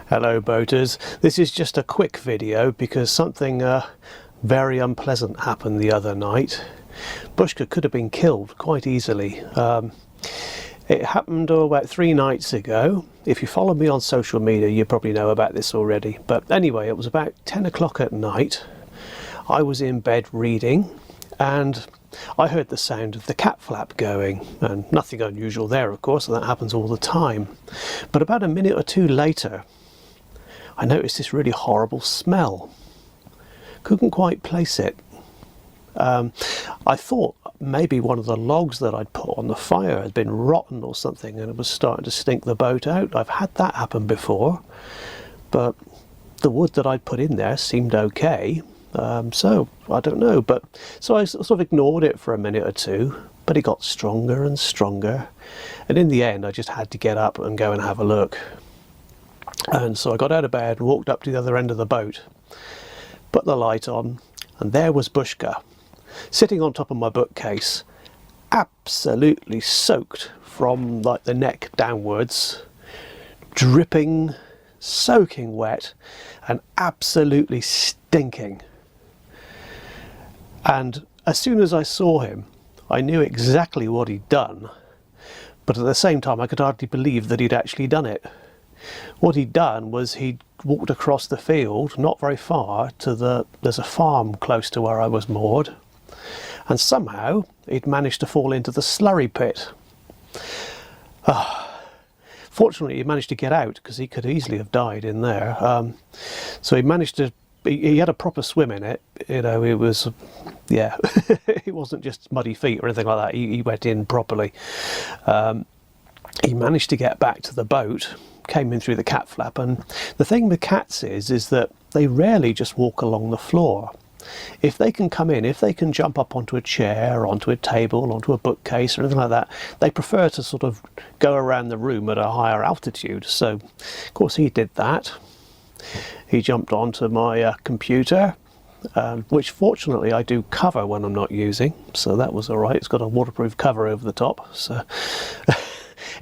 Hello boaters, this is just a quick video because something very unpleasant happened the other night. Bushka could have been killed quite easily. It happened about 3 nights ago. If you follow me on social media you probably know about this already, but anyway, it was about 10 o'clock at night. I was in bed reading and I heard the sound of the cat flap going, and nothing unusual there of course, and that happens all the time. But about a minute or two later I noticed this really horrible smell. Couldn't quite place it. I thought maybe one of the logs that I'd put on the fire had been rotten or something and it was starting to stink the boat out. I've had that happen before, but the wood that I'd put in there seemed okay. So I don't know, so I sort of ignored it for a minute or two, but it got stronger and stronger, and in the end I just had to get up and go and have a look. And so I got out of bed and walked up to the other end of the boat, put the light on, and there was Bushka sitting on top of my bookcase, absolutely soaked from like the neck downwards, dripping, soaking wet, and absolutely stinking. And as soon as I saw him I knew exactly what he'd done, but at the same time I could hardly believe that he'd actually done it. What he'd done was he'd walked across the field, not very far, to there's a farm close to where I was moored, and somehow he'd managed to fall into the slurry pit. Fortunately he managed to get out because he could easily have died in there. So he managed to, he had a proper swim in it, you know, it was, yeah, it wasn't just muddy feet or anything like that, he went in properly. He managed to get back to the boat, came in through the cat flap, and the thing with cats is that they rarely just walk along the floor. If they can come in, if they can jump up onto a chair, onto a table, onto a bookcase or anything like that, they prefer to sort of go around the room at a higher altitude. So of course he did that. He jumped onto my computer, which fortunately I do cover when I'm not using, so that was alright. It's got a waterproof cover over the top, so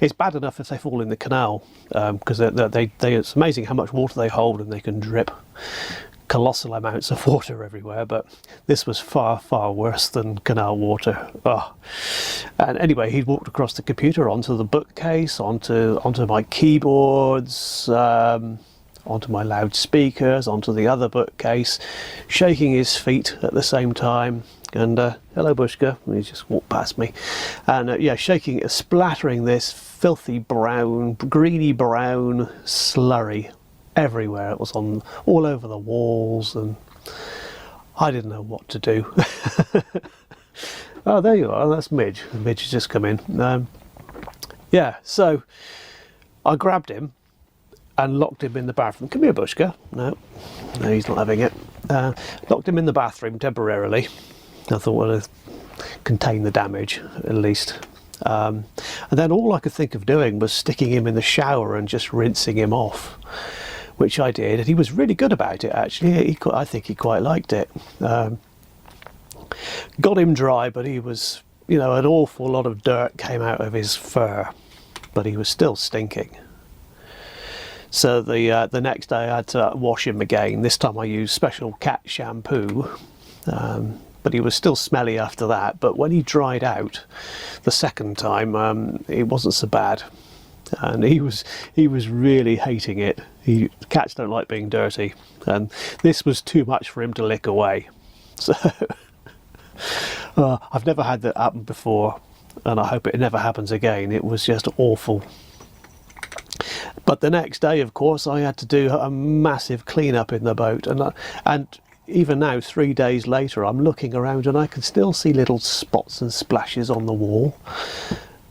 it's bad enough if they fall in the canal, because it's amazing how much water they hold, and they can drip colossal amounts of water everywhere, but this was far, far worse than canal water. And anyway, he walked across the computer onto the bookcase, onto my keyboards, onto my loudspeakers, onto the other bookcase, shaking his feet at the same time. And hello Bushka, he just walked past me, and yeah, shaking, splattering this filthy brown, greeny brown slurry everywhere. It was on all over the walls, and I didn't know what to do. Oh, there you are, that's Midge. Midge has just come in. Yeah, so I grabbed him and locked him in the bathroom. Come here Bushka. No, he's not having it. Locked him in the bathroom temporarily. I thought, well, contain the damage at least. And then all I could think of doing was sticking him in the shower and just rinsing him off, which I did, and he was really good about it actually. I think he quite liked it. Got him dry, but he was, you know, an awful lot of dirt came out of his fur, but he was still stinking. So the next day I had to wash him again. This time I used special cat shampoo, but he was still smelly after that. But when he dried out the second time, it wasn't so bad, and he was really hating it. Cats don't like being dirty, and this was too much for him to lick away. So I've never had that happen before, and I hope it never happens again. It was just awful. But the next day, of course, I had to do a massive clean-up in the boat, and even now, 3 days later, I'm looking around and I can still see little spots and splashes on the wall.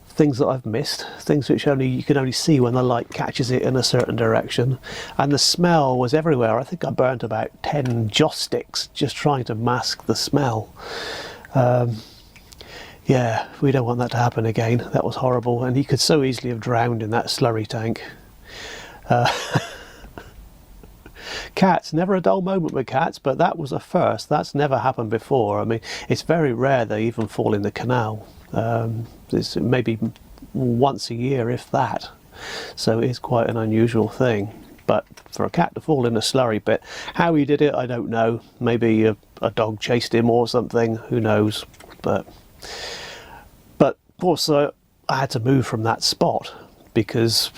Things that I've missed, things which you can only see when the light catches it in a certain direction. And the smell was everywhere. I think I burnt about 10 joss sticks just trying to mask the smell. Yeah, we don't want that to happen again. That was horrible, and he could so easily have drowned in that slurry tank. Cats, never a dull moment with cats, but that was a first. That's never happened before. I mean, it's very rare they even fall in the canal. It's maybe once a year, if that. So it's quite an unusual thing. But for a cat to fall in a slurry pit, how he did it, I don't know. Maybe a dog chased him or something, who knows. But of course, I had to move from that spot because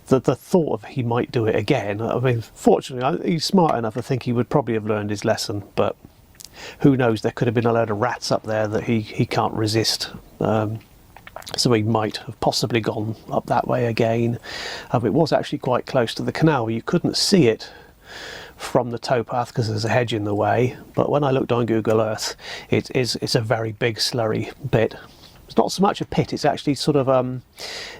the thought of he might do it again. I mean, fortunately, he's smart enough. I think he would probably have learned his lesson, but who knows, there could have been a load of rats up there that he can't resist. So he might have possibly gone up that way again. It was actually quite close to the canal, but you couldn't see it from the towpath because there's a hedge in the way. But when I looked on Google Earth, it's a very big slurry pit. It's not so much a pit, it's actually sort of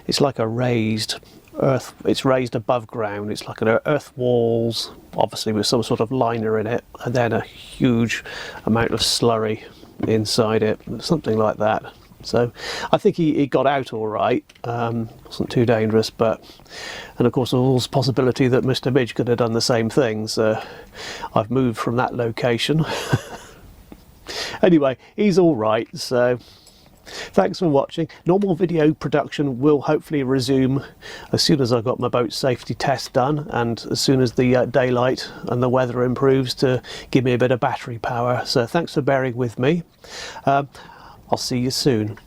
it's like a raised earth. It's raised above ground. It's like an earth walls, obviously with some sort of liner in it, and then a huge amount of slurry inside it, something like that. So I think he got out all right. Wasn't too dangerous, and of course there's always possibility that Mr. Midge could have done the same thing. So I've moved from that location. Anyway, he's all right. So thanks for watching. Normal video production will hopefully resume as soon as I've got my boat safety test done, and as soon as the daylight and the weather improves to give me a bit of battery power. So thanks for bearing with me. I'll see you soon.